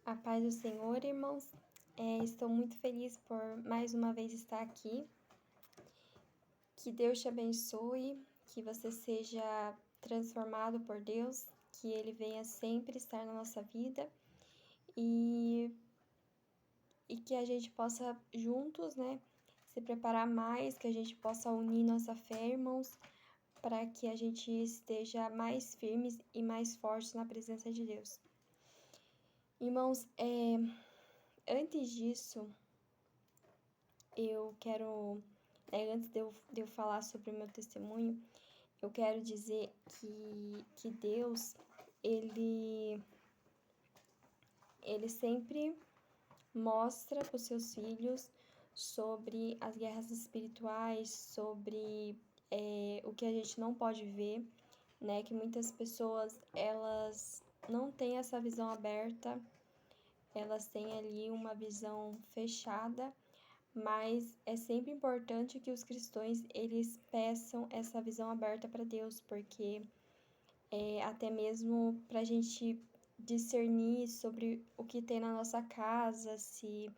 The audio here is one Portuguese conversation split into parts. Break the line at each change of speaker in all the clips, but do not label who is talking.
A paz do Senhor, irmãos. Estou muito feliz por mais uma vez estar aqui. Que Deus te abençoe, que você seja transformado por Deus, que Ele venha sempre estar na nossa vida e que a gente possa juntos, se preparar mais, que a gente possa unir nossa fé, irmãos, para que a gente esteja mais firmes e mais fortes na presença de Deus. Irmãos, antes disso, eu quero, antes de eu falar sobre o meu testemunho, eu quero dizer que Deus, Ele sempre mostra para os seus filhos sobre as guerras espirituais, sobre o que a gente não pode ver, né? Que muitas pessoas, elas não têm essa visão aberta, elas têm ali uma visão fechada, mas é sempre importante que os cristãos, eles peçam essa visão aberta para Deus, porque até mesmo para a gente discernir sobre o que tem na nossa casa, se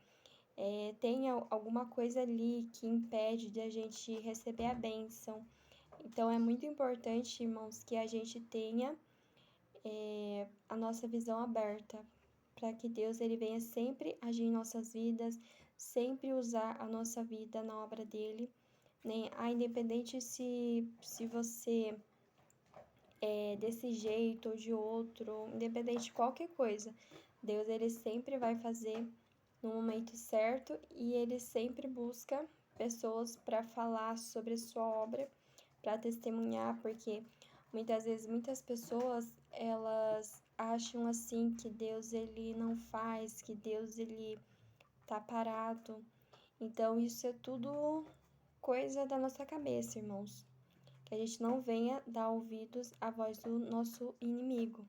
tem alguma coisa ali que impede de a gente receber a bênção. Então, é muito importante, irmãos, que a gente tenha a nossa visão aberta, para que Deus ele venha sempre agir em nossas vidas, sempre usar a nossa vida na obra dele, né? Independente se você é desse jeito ou de outro, independente de qualquer coisa, Deus ele sempre vai fazer no momento certo e ele sempre busca pessoas para falar sobre a sua obra, para testemunhar, porque muitas vezes muitas pessoas elas acham assim que Deus ele não faz, que Deus ele tá parado. Então isso é tudo coisa da nossa cabeça, irmãos. Que a gente não venha dar ouvidos à voz do nosso inimigo,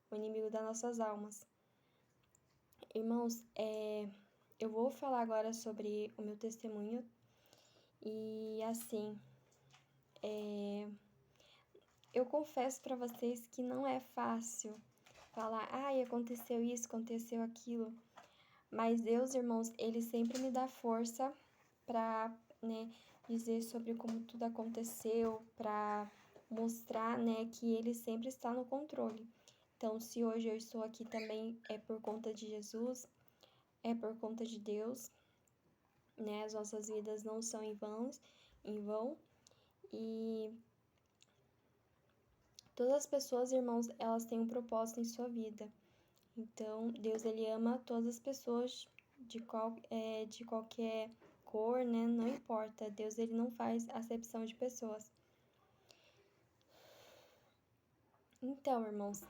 o inimigo das nossas almas. Irmãos, eu vou falar agora sobre o meu testemunho e assim, eu confesso para vocês que não é fácil falar, aconteceu isso, aconteceu aquilo, mas Deus, irmãos, ele sempre me dá força para, dizer sobre como tudo aconteceu, para mostrar, que ele sempre está no controle. Então, se hoje eu estou aqui também é por conta de Jesus, é por conta de Deus, né? As nossas vidas não são em vão. E todas as pessoas, irmãos, elas têm um propósito em sua vida. Então, Deus, ele ama todas as pessoas de qualquer cor, né? Não importa. Deus, ele não faz acepção de pessoas. Então, irmãos,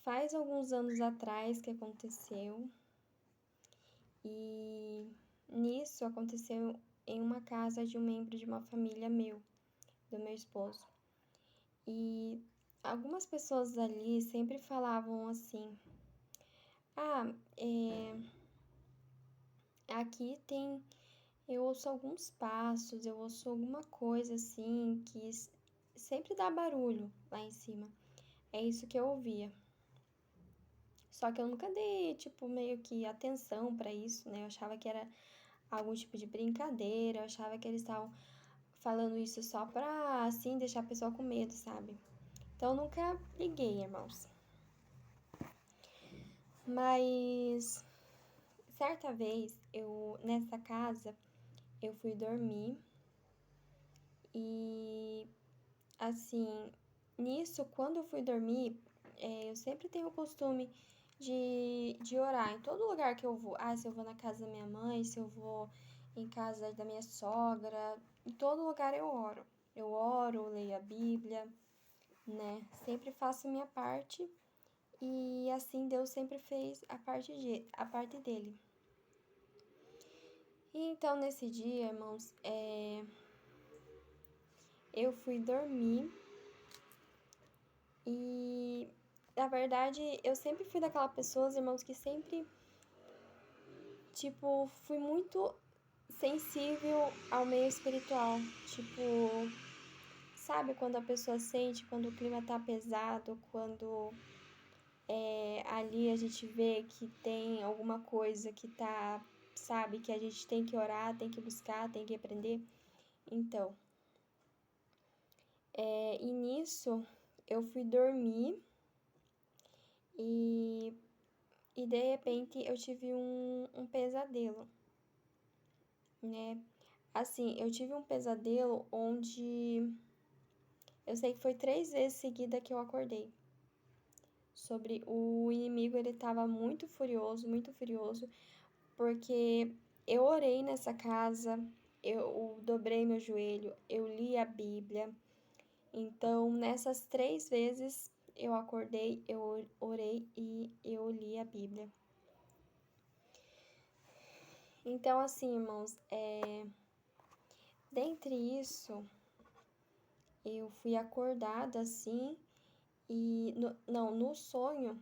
faz alguns anos atrás que aconteceu e nisso aconteceu em uma casa de um membro de uma família do meu esposo. E algumas pessoas ali sempre falavam assim, aqui eu ouço alguns passos, eu ouço alguma coisa assim que sempre dá barulho lá em cima. É isso que eu ouvia. Só que eu nunca dei, meio que atenção pra isso, né? Eu achava que era algum tipo de brincadeira, eu achava que eles estavam falando isso só pra, assim, deixar a pessoa com medo, sabe? Então, eu nunca liguei, irmãos. Mas, certa vez, nessa casa, eu fui dormir e, assim, nisso, quando eu fui dormir, eu sempre tenho o costume de orar em todo lugar que eu vou. Se eu vou na casa da minha mãe, se eu vou em casa da minha sogra, em todo lugar eu oro. Eu oro, leio a Bíblia, né? Sempre faço minha parte e assim Deus sempre fez a parte dele. E então nesse dia, irmãos, eu fui dormir e na verdade eu sempre fui daquela pessoa, irmãos, que sempre fui muito sensível ao meio espiritual. Sabe quando a pessoa sente quando o clima tá pesado, quando ali a gente vê que tem alguma coisa que tá, sabe, que a gente tem que orar, tem que buscar, tem que aprender. Então, e nisso eu fui dormir e de repente eu tive um pesadelo, né? Assim, eu tive um pesadelo onde eu sei que foi 3 vezes seguida que eu acordei. Sobre o inimigo, ele estava muito furioso, porque eu orei nessa casa, eu dobrei meu joelho, eu li a Bíblia. Então, nessas 3 vezes eu acordei, eu orei e eu li a Bíblia. Então, assim, irmãos, dentre isso, eu fui acordada assim e no sonho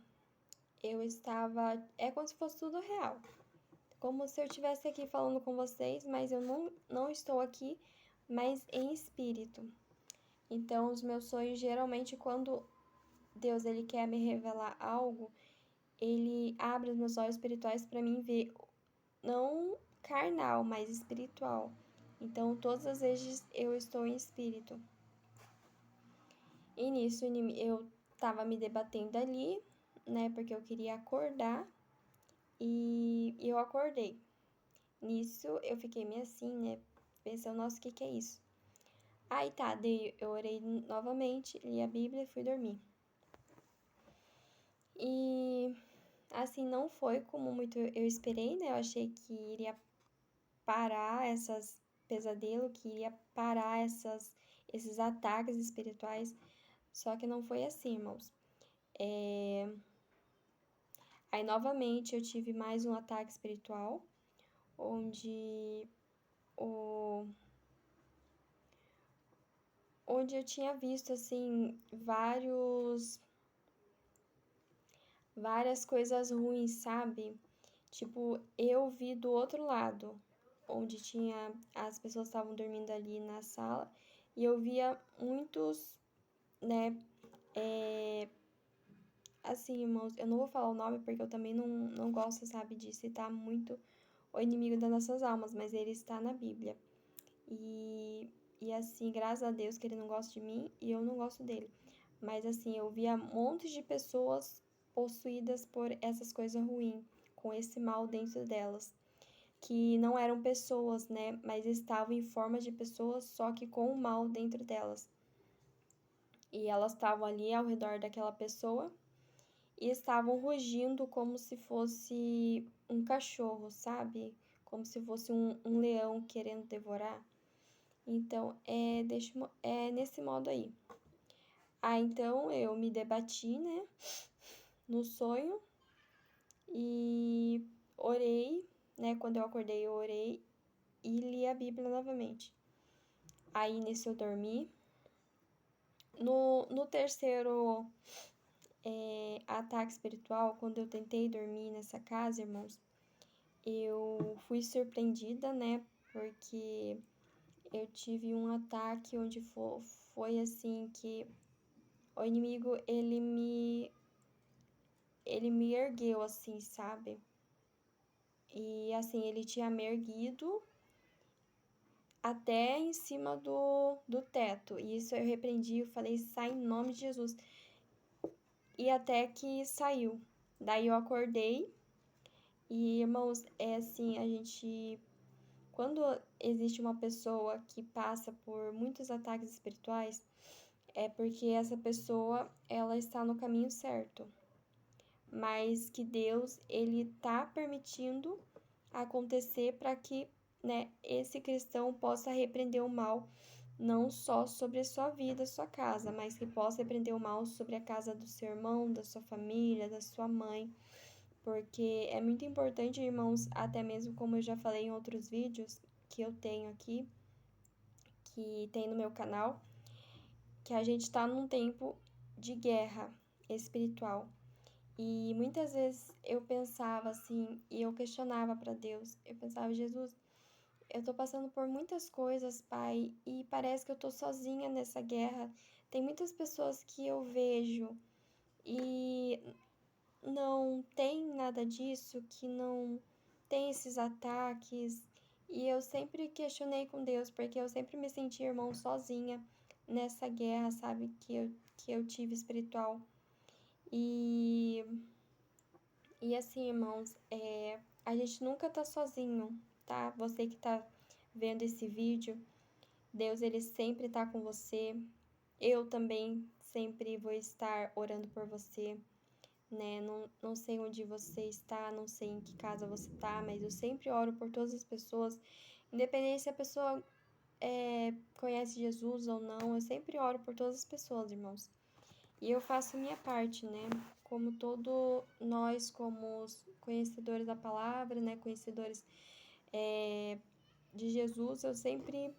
eu estava, é como se fosse tudo real. Como se eu estivesse aqui falando com vocês, mas eu não estou aqui, mas em espírito. Então, os meus sonhos, geralmente, quando Deus ele quer me revelar algo, ele abre os meus olhos espirituais para mim ver, não carnal, mas espiritual. Então, todas as vezes eu estou em espírito. E nisso, eu tava me debatendo ali, né, porque eu queria acordar, e eu acordei. Nisso, eu fiquei meio assim, né, pensando, nossa, o que é isso? Aí tá, daí eu orei novamente, li a Bíblia e fui dormir. E assim, não foi como muito eu esperei, né? Eu achei que iria parar essas pesadelos, que iria parar esses ataques espirituais. Só que não foi assim, irmãos. Aí novamente eu tive mais um ataque espiritual, onde onde eu tinha visto assim várias coisas ruins, sabe? Tipo, eu vi do outro lado, onde tinha as pessoas estavam dormindo ali na sala, e eu via muitos, né, assim, irmãos, eu não vou falar o nome porque eu também não gosto, sabe, de citar muito o inimigo das nossas almas, mas ele está na Bíblia. E assim, graças a Deus que ele não gosta de mim e eu não gosto dele. Mas assim, eu via montes de pessoas possuídas por essas coisas ruins, com esse mal dentro delas, que não eram pessoas, né, mas estavam em forma de pessoas, só que com o mal dentro delas. E elas estavam ali ao redor daquela pessoa e estavam rugindo como se fosse um cachorro, sabe? Como se fosse um leão querendo devorar. Então, é nesse modo aí. Então eu me debati, né, no sonho e orei, né, quando eu acordei eu orei e li a Bíblia novamente. Aí nisso eu dormi. No terceiro ataque espiritual, quando eu tentei dormir nessa casa, irmãos, eu fui surpreendida, né, porque eu tive um ataque onde foi assim que o inimigo, ele me ergueu assim, sabe? E assim, ele tinha me erguido até em cima do teto. E isso eu repreendi, eu falei, sai em nome de Jesus. E até que saiu. Daí eu acordei. E, irmãos, é assim, a gente... Quando existe uma pessoa que passa por muitos ataques espirituais, é porque essa pessoa, ela está no caminho certo. Mas que Deus, ele tá permitindo acontecer para que, né, esse cristão possa repreender o mal não só sobre a sua vida, a sua casa, mas que possa repreender o mal sobre a casa do seu irmão, da sua família, da sua mãe, porque é muito importante, irmãos, até mesmo como eu já falei em outros vídeos que eu tenho aqui, que tem no meu canal, que a gente está num tempo de guerra espiritual. E muitas vezes eu pensava assim, e eu questionava para Deus. Eu pensava, Jesus, eu tô passando por muitas coisas, Pai, e parece que eu tô sozinha nessa guerra. Tem muitas pessoas que eu vejo e não tem nada disso, que não tem esses ataques. E eu sempre questionei com Deus, porque eu sempre me senti, irmão, sozinha nessa guerra, sabe, que eu tive espiritual. E, e assim, irmãos, a gente nunca tá sozinho, tá? Você que tá vendo esse vídeo, Deus, ele sempre tá com você. Eu também sempre vou estar orando por você, né? Não sei onde você está, não sei em que casa você tá, mas eu sempre oro por todas as pessoas, independente se a pessoa conhece Jesus ou não, eu sempre oro por todas as pessoas, irmãos. E eu faço a minha parte, né? Como todo nós, como os conhecedores da palavra, né? Conhecedores de Jesus, eu sempre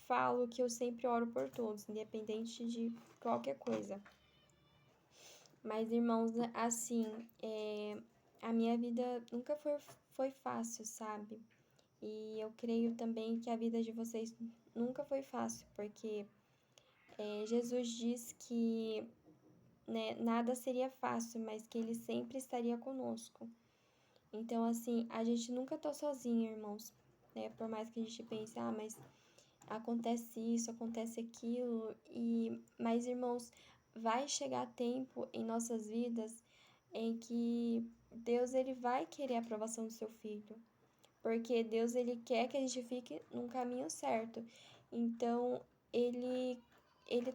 falo que eu sempre oro por todos, independente de qualquer coisa. Mas, irmãos, assim, a minha vida nunca foi fácil, sabe? E eu creio também que a vida de vocês nunca foi fácil, porque Jesus diz que, né, nada seria fácil, mas que Ele sempre estaria conosco. Então, assim, a gente nunca tá sozinho, irmãos, né? Por mais que a gente pense, mas acontece isso, acontece aquilo, mas, irmãos, vai chegar tempo em nossas vidas em que Deus, ele vai querer a aprovação do seu filho, porque Deus, ele quer que a gente fique num caminho certo. Então, ele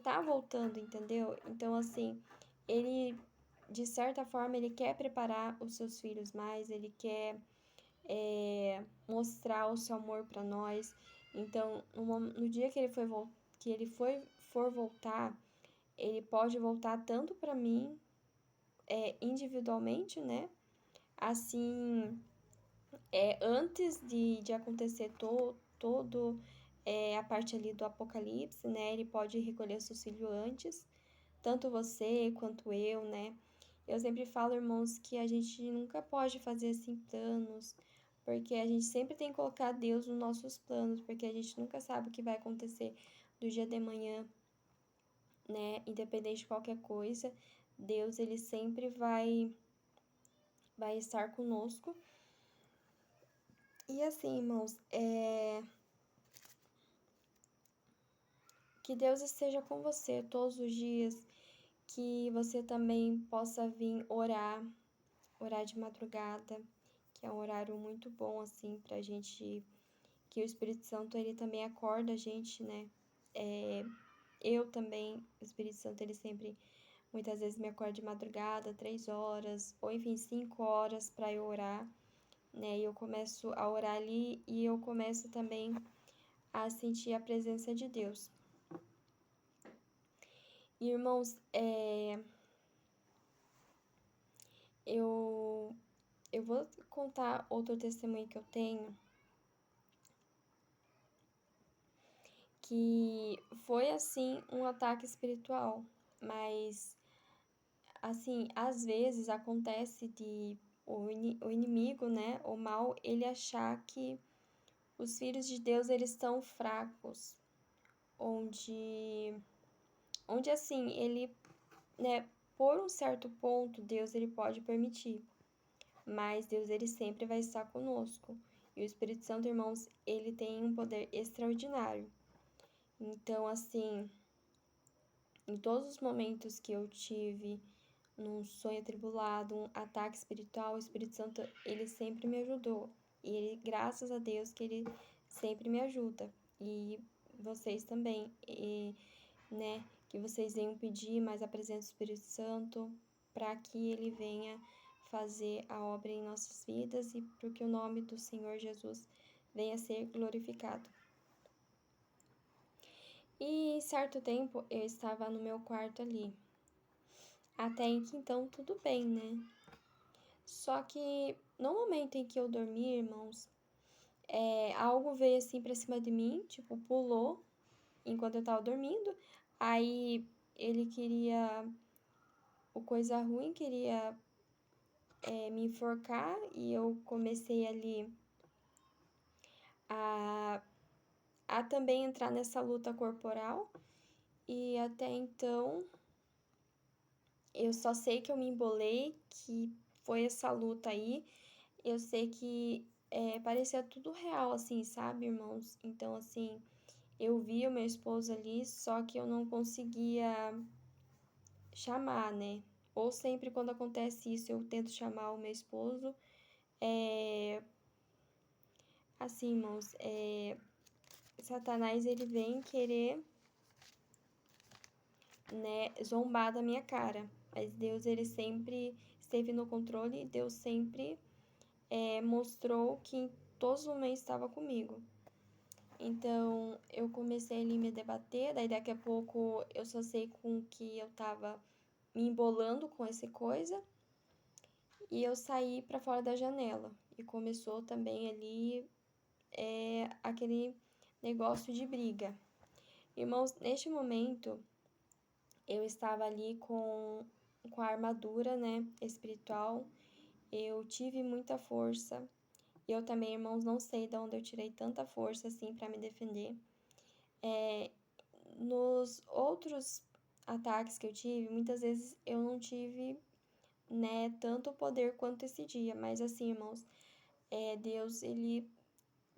tá voltando, entendeu? Então, assim, ele, de certa forma, ele quer preparar os seus filhos mais, ele quer mostrar o seu amor para nós. Então, no dia que ele for voltar, ele pode voltar tanto para mim, individualmente, né? Assim, antes de acontecer todo a parte ali do Apocalipse, né? Ele pode recolher seus filhos antes, tanto você quanto eu, né? Eu sempre falo, irmãos, que a gente nunca pode fazer assim planos, porque a gente sempre tem que colocar Deus nos nossos planos, porque a gente nunca sabe o que vai acontecer do dia de manhã, né? Independente de qualquer coisa, Deus, ele sempre vai estar conosco. E assim, irmãos, que Deus esteja com você todos os dias, que você também possa vir orar de madrugada, que é um horário muito bom, assim, pra gente, que o Espírito Santo, ele também acorda a gente, né? Eu também, o Espírito Santo, ele sempre, muitas vezes me acorda de madrugada, 3 horas, ou enfim, 5 horas para eu orar, né? E eu começo a orar ali e eu começo também a sentir a presença de Deus. E, irmãos, eu vou contar outro testemunho que eu tenho, que foi, assim, um ataque espiritual, mas, assim, às vezes acontece de o inimigo, né, o mal, ele achar que os filhos de Deus, eles estão fracos, onde assim, ele, né, por um certo ponto, Deus, ele pode permitir, mas Deus, ele sempre vai estar conosco. E o Espírito Santo, irmãos, ele tem um poder extraordinário. Então, assim, em todos os momentos que eu tive num sonho atribulado, um ataque espiritual, o Espírito Santo, ele sempre me ajudou. E ele, graças a Deus, que ele sempre me ajuda. E vocês também, né? Que vocês venham pedir mais a presença do Espírito Santo para que ele venha fazer a obra em nossas vidas e para que o nome do Senhor Jesus venha a ser glorificado. E em certo tempo eu estava no meu quarto ali. Até em que então tudo bem, né? Só que no momento em que eu dormi, irmãos, algo veio assim pra cima de mim, tipo, pulou enquanto eu tava dormindo. Aí ele queria, o coisa ruim, queria me enforcar e eu comecei ali a também entrar nessa luta corporal. E até então eu só sei que eu me embolei, que foi essa luta aí, eu sei que parecia tudo real, assim, sabe, irmãos? Então, assim, eu vi o meu esposo ali, só que eu não conseguia chamar, né? Ou sempre quando acontece isso, eu tento chamar o meu esposo. Assim, irmãos, Satanás, ele vem querer, né, zombar da minha cara. Mas Deus, ele sempre esteve no controle e Deus sempre mostrou que em todos os momentos estava comigo. Então, eu comecei ali me debater, daí daqui a pouco eu só sei com que eu tava me embolando com essa coisa, e eu saí para fora da janela. E começou também ali aquele negócio de briga. Irmãos, neste momento, eu estava ali com a armadura, né, espiritual. Eu tive muita força. Eu também, irmãos, não sei de onde eu tirei tanta força assim para me defender. Nos outros ataques que eu tive, muitas vezes eu não tive, né, tanto poder quanto esse dia. Mas assim, irmãos, Deus, ele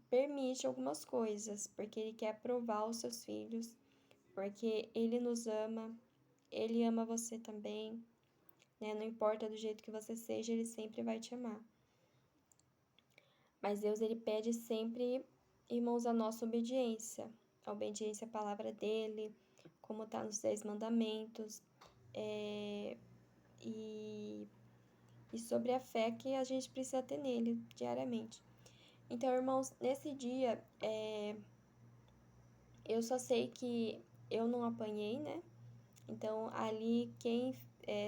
permite algumas coisas, porque ele quer provar os seus filhos, porque ele nos ama, ele ama você também, né? Não importa do jeito que você seja, ele sempre vai te amar. Mas Deus, ele pede sempre, irmãos, a nossa obediência. A obediência à palavra dele, como está nos 10 mandamentos, e sobre a fé que a gente precisa ter nele diariamente. Então, irmãos, nesse dia, eu só sei que eu não apanhei, né? Então, ali, quem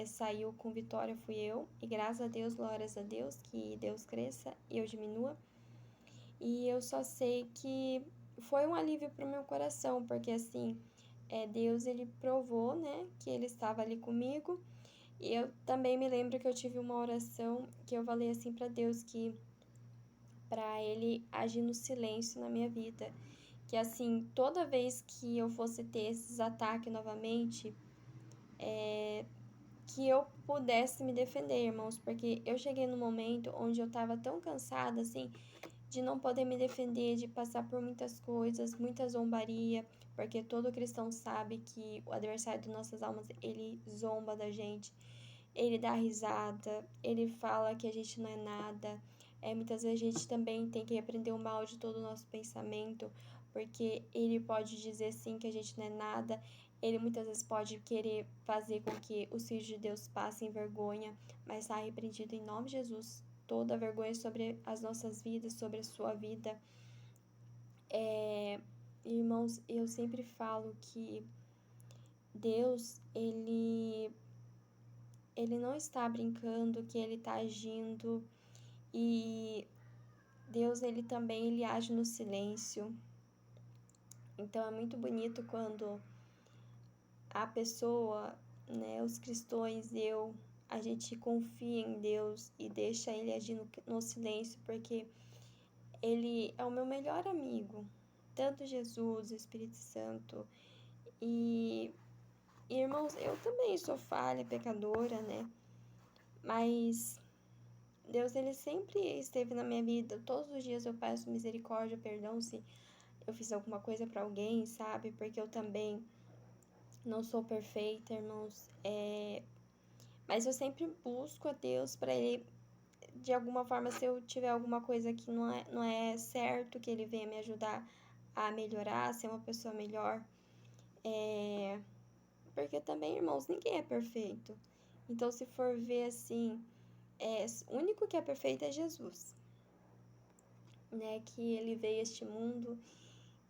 saiu com vitória fui eu. E graças a Deus, glórias a Deus, que Deus cresça e eu diminua. E eu só sei que foi um alívio para o meu coração, porque assim, Deus, ele provou, né, que ele estava ali comigo. E eu também me lembro que eu tive uma oração que eu falei assim para Deus, que para ele agir no silêncio na minha vida. Que assim, toda vez que eu fosse ter esses ataques novamente, que eu pudesse me defender, irmãos, porque eu cheguei num momento onde eu tava tão cansada, assim, de não poder me defender, de passar por muitas coisas, muita zombaria, porque todo cristão sabe que o adversário de nossas almas, ele zomba da gente, ele dá risada, ele fala que a gente não é nada. Muitas vezes a gente também tem que repreender o mal de todo o nosso pensamento, porque ele pode dizer sim que a gente não é nada. Ele muitas vezes pode querer fazer com que os filhos de Deus passem vergonha, mas está repreendido em nome de Jesus toda a vergonha sobre as nossas vidas, sobre a sua vida. Irmãos, eu sempre falo que Deus, ele não está brincando, que ele está agindo, e Deus, ele também ele age no silêncio. Então é muito bonito quando a pessoa, né, os cristãos, a gente confia em Deus e deixa ele agir no silêncio, porque ele é o meu melhor amigo, tanto Jesus, o Espírito Santo. E irmãos, eu também sou falha, pecadora, né? Mas Deus, ele sempre esteve na minha vida. Todos os dias eu peço misericórdia, perdão se eu fiz alguma coisa para alguém, sabe? Porque eu também não sou perfeita, irmãos. Mas eu sempre busco a Deus para ele, de alguma forma, se eu tiver alguma coisa que não é certo, que ele venha me ajudar a melhorar, a ser uma pessoa melhor. Porque também, irmãos, ninguém é perfeito. Então, se for ver assim, o único que é perfeito é Jesus, né? Que ele veio a este mundo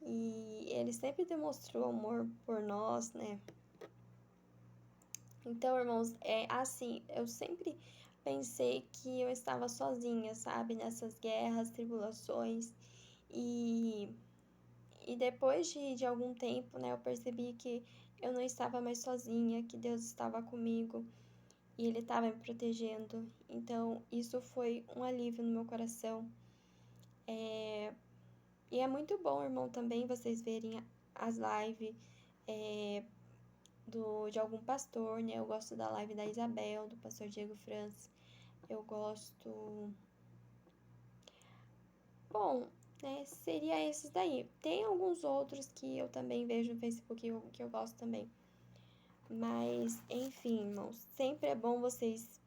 e ele sempre demonstrou amor por nós, né? Então, irmãos, assim, eu sempre pensei que eu estava sozinha, sabe? Nessas guerras, tribulações. E, e depois de algum tempo, né, eu percebi que eu não estava mais sozinha, que Deus estava comigo e Ele estava me protegendo. Então, isso foi um alívio no meu coração. E é muito bom, irmão, também vocês verem as lives de algum pastor, né? Eu gosto da live da Isabel, do pastor Diego Francis. eu gosto... Bom, né, seria esses daí. Tem alguns outros que eu também vejo no Facebook que eu gosto também. Mas, enfim, irmãos, sempre é bom vocês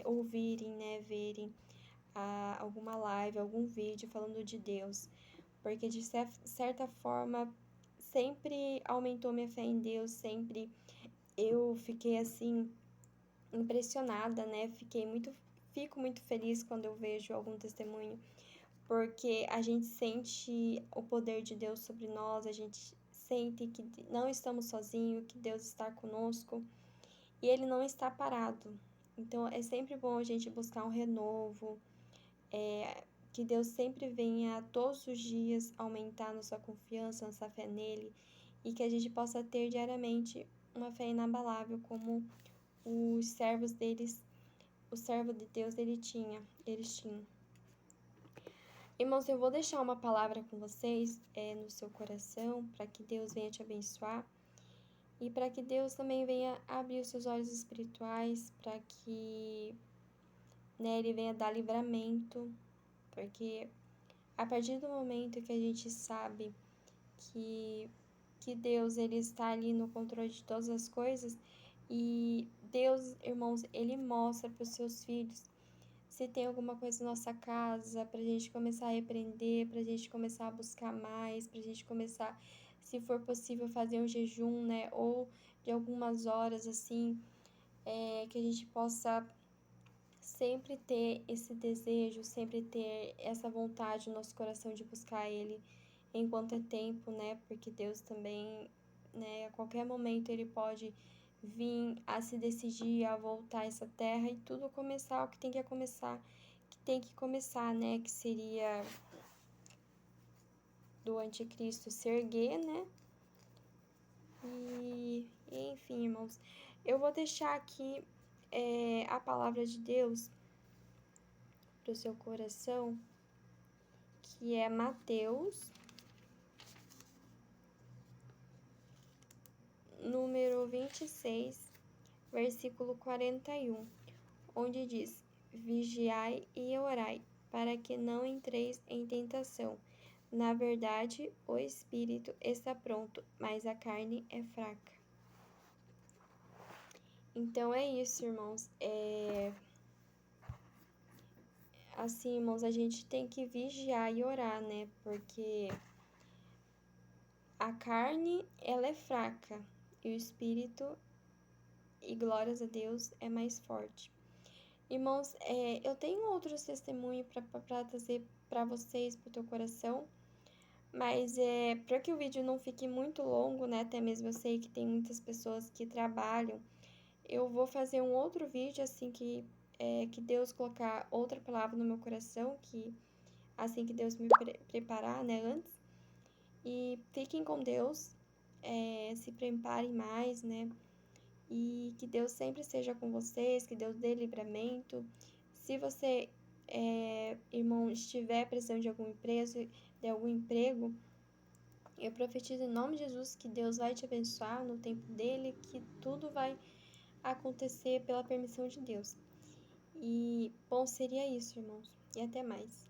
ouvirem, né, verem alguma live, algum vídeo falando de Deus. Porque, de certa forma, sempre aumentou minha fé em Deus, sempre eu fiquei, assim, impressionada, né? Fico muito feliz quando eu vejo algum testemunho, porque a gente sente o poder de Deus sobre nós, a gente sente que não estamos sozinhos, que Deus está conosco e Ele não está parado. Então, é sempre bom a gente buscar um renovo, que Deus sempre venha todos os dias aumentar nossa confiança, nossa fé nele, e que a gente possa ter diariamente uma fé inabalável, como os servos deles, o servo de Deus eles tinham. Irmãos, eu vou deixar uma palavra com vocês no seu coração, para que Deus venha te abençoar e para que Deus também venha abrir os seus olhos espirituais, para que, né, Ele venha dar livramento, porque a partir do momento que a gente sabe que Deus ele está ali no controle de todas as coisas, e Deus, irmãos, Ele mostra para os seus filhos se tem alguma coisa na nossa casa, pra gente começar a repreender, pra gente começar a buscar mais, pra gente começar, se for possível, fazer um jejum, né? Ou de algumas horas, assim, que a gente possa sempre ter esse desejo, sempre ter essa vontade no nosso coração de buscar Ele enquanto é tempo, né? Porque Deus também, né, a qualquer momento Ele pode vir a se decidir a voltar a essa terra e tudo começar o que tem que começar, né? Que seria do anticristo se erguer, né? E enfim, irmãos, eu vou deixar aqui a palavra de Deus para o seu coração, que é Mateus, número 26, versículo 41, onde diz: Vigiai e orai, para que não entreis em tentação. Na verdade, o espírito está pronto, mas a carne é fraca. Então é isso, irmãos. Assim, irmãos, a gente tem que vigiar e orar, né? Porque a carne, ela é fraca e o espírito, e glórias a Deus, é mais forte. Irmãos, eu tenho outros testemunhos para trazer para vocês, para o teu coração, mas para que o vídeo não fique muito longo, né? Até mesmo eu sei que tem muitas pessoas que trabalham. Eu vou fazer um outro vídeo assim que Deus colocar outra palavra no meu coração, que assim que Deus me preparar, né? Antes. E fiquem com Deus, se preparem mais, né? E que Deus sempre esteja com vocês, que Deus dê livramento. Se você, irmão, estiver precisando de alguma empresa, de algum emprego, eu profetizo em nome de Jesus que Deus vai te abençoar no tempo dele, que tudo vai acontecer pela permissão de Deus. E, bom, seria isso, irmãos. E até mais.